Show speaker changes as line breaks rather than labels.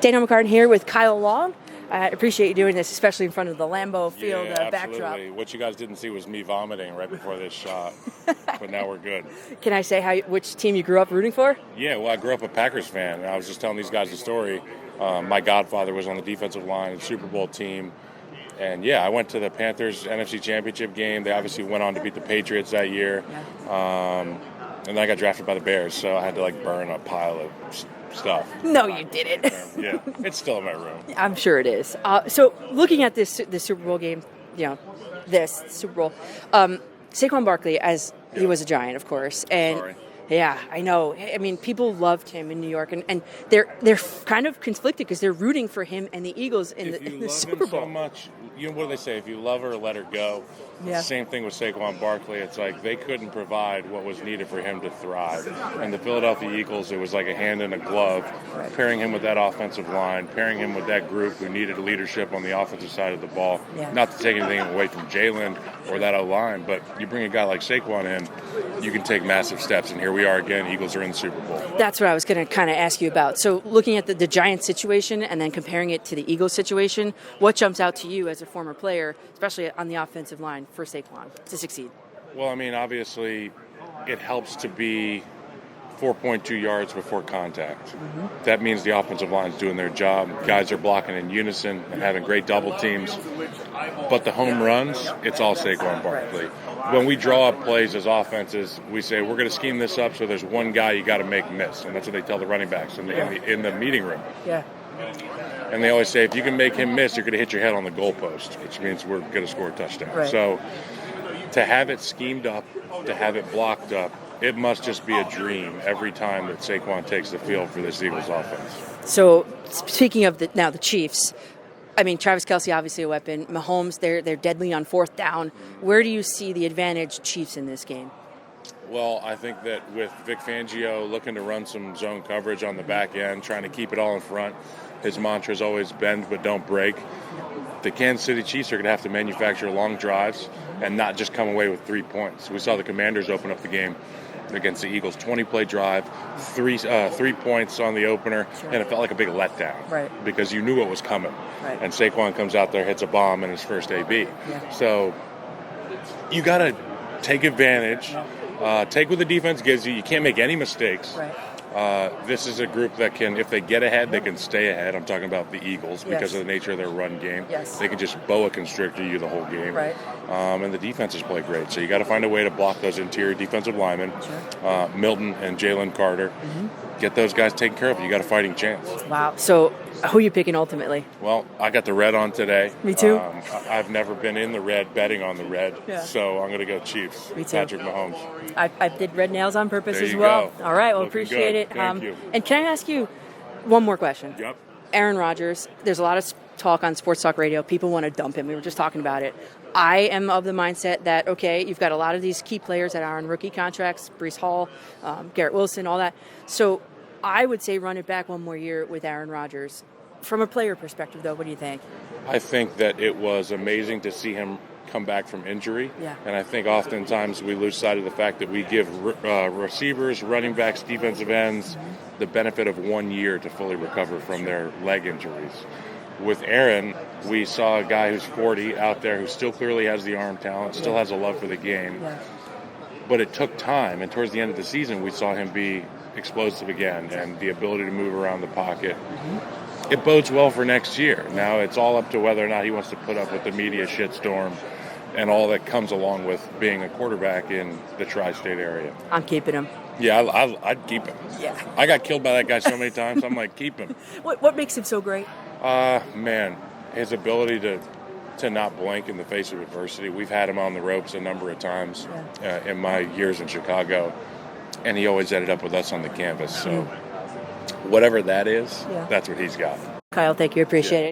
Dana McCartan here with Kyle Long. I appreciate you doing this, especially in front of the Lambeau Field backdrop.
What you guys didn't see was me vomiting right before this shot, but now we're good.
Can I say which team you grew up rooting for?
Yeah, well, I grew up a Packers fan. I was just telling these guys a story. My godfather was on the defensive line of the Super Bowl team. And, yeah, I went to the Panthers NFC Championship game. They obviously went on to beat the Patriots that year. And then I got drafted by the Bears, so I had to, burn a pile of stuff.
No, you didn't.
Yeah, it's still in my room.
I'm sure it is. So looking at this Super Bowl game, this Super Bowl, Saquon Barkley, as he was a Giant, of course. And
Sorry.
Yeah, I know. I mean, people loved him in New York, and they're kind of conflicted because they're rooting for him and the Eagles in the Super Bowl.
So much, what do they say? If you love her, let her go.
Yeah.
Same thing with Saquon Barkley. It's like they couldn't provide what was needed for him to thrive. And the Philadelphia Eagles, it was like a hand in a glove, pairing him with that offensive line, pairing him with that group who needed leadership on the offensive side of the ball.
Yeah.
Not to take anything away from Jalen or that O-line, but you bring a guy like Saquon in, you can take massive steps. And here we are again. Eagles are in the Super Bowl.
That's what I was going to kind of ask you about. So looking at the Giants situation and then comparing it to the Eagles situation, what jumps out to you as a former player, especially on the offensive line, for Saquon to succeed?
Well, I mean, obviously, it helps to be 4.2 yards before contact. Mm-hmm. That means the offensive line's doing their job. Guys are blocking in unison and having great double teams. But the home runs, it's all Saquon Barkley. When we draw up plays as offenses, we say we're going to scheme this up so there's one guy you got to make miss, and that's what they tell the running backs in the meeting room.
Yeah.
And they always say, if you can make him miss, you're going to hit your head on the goalpost, which means we're going to score a touchdown.
Right.
So to have it schemed up, to have it blocked up, it must just be a dream every time that Saquon takes the field for this Eagles offense.
So speaking of the Chiefs, I mean, Travis Kelce, obviously a weapon. Mahomes, they're deadly on fourth down. Where do you see the advantage Chiefs in this game?
Well, I think that with Vic Fangio looking to run some zone coverage on the back end, trying to keep it all in front, his mantra is always bend but don't break. The Kansas City Chiefs are going to have to manufacture long drives and not just come away with 3 points. We saw the Commanders open up the game against the Eagles, 20-play drive, three points on the opener, and it felt like a big letdown because you knew what was coming.
Right.
And Saquon comes out there, hits a bomb in his first AB.
Yeah.
So you got to take advantage, take what the defense gives you. You can't make any mistakes.
Right.
This is a group that can, if they get ahead, they can stay ahead. I'm talking about the Eagles because of the nature of their run game.
Yes.
They can just boa constrictor you the whole game.
Right.
And the defenses play great. So you got to find a way to block those interior defensive linemen, Milton and Jalen Carter. Mm-hmm. Get those guys taken care of. You got a fighting chance.
Wow. So who are you picking ultimately?
Well, I got the red on today.
Me too.
I've never been in the red betting on the red, so I'm going to go Chiefs.
Me too.
Patrick Mahomes.
I did red nails on purpose
there
as
you
well.
Go.
All right, well,
Looking
appreciate
good.
it.
Thank you.
And can I ask you one more question?
Yep.
Aaron Rodgers, there's a lot of talk on Sports Talk Radio. People want to dump him. We were just talking about it. I am of the mindset that, okay, you've got a lot of these key players that are on rookie contracts, Breece Hall, Garrett Wilson, all that. So I would say run it back one more year with Aaron Rodgers. From a player perspective, though, what do you think?
I think that it was amazing to see him come back from injury.
Yeah.
And I think oftentimes we lose sight of the fact that we give receivers, running backs, defensive ends the benefit of 1 year to fully recover from their leg injuries. With Aaron, we saw a guy who's 40 out there who still clearly has the arm talent, still has a love for the game. Yeah. But it took time, and towards the end of the season, we saw him be explosive again and the ability to move around the pocket. Mm-hmm. It bodes well for next year. Now it's all up to whether or not he wants to put up with the media shitstorm and all that comes along with being a quarterback in the tri-state area.
I'm keeping him.
Yeah, I'd keep him.
Yeah.
I got killed by that guy so many times, I'm like, keep him.
What makes him so great?
Man, his ability to not blink in the face of adversity. We've had him on the ropes a number of times in my years in Chicago, and he always ended up with us on the canvas. So whatever that is, that's what he's got.
Kyle, thank you. Appreciate it.